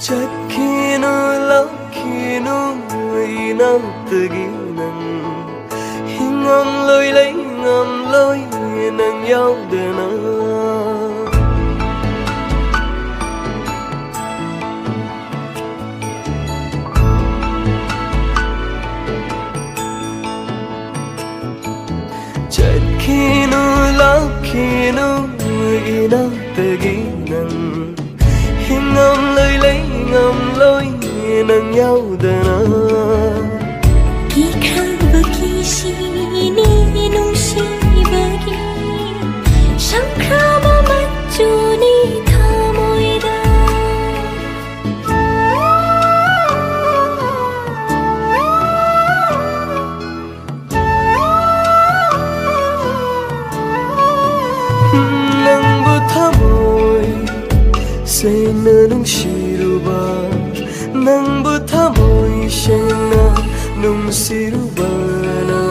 Chatkhinu, lapkhinu, enaktagi ngam lối lấy ngam lối nang nhau dana. Chatkhinu, lapkhinu, enaktagi ngam lối lấy ngam lối nang nhau dana. Sena nungsiruba nang butamoy siya na nungsiruba na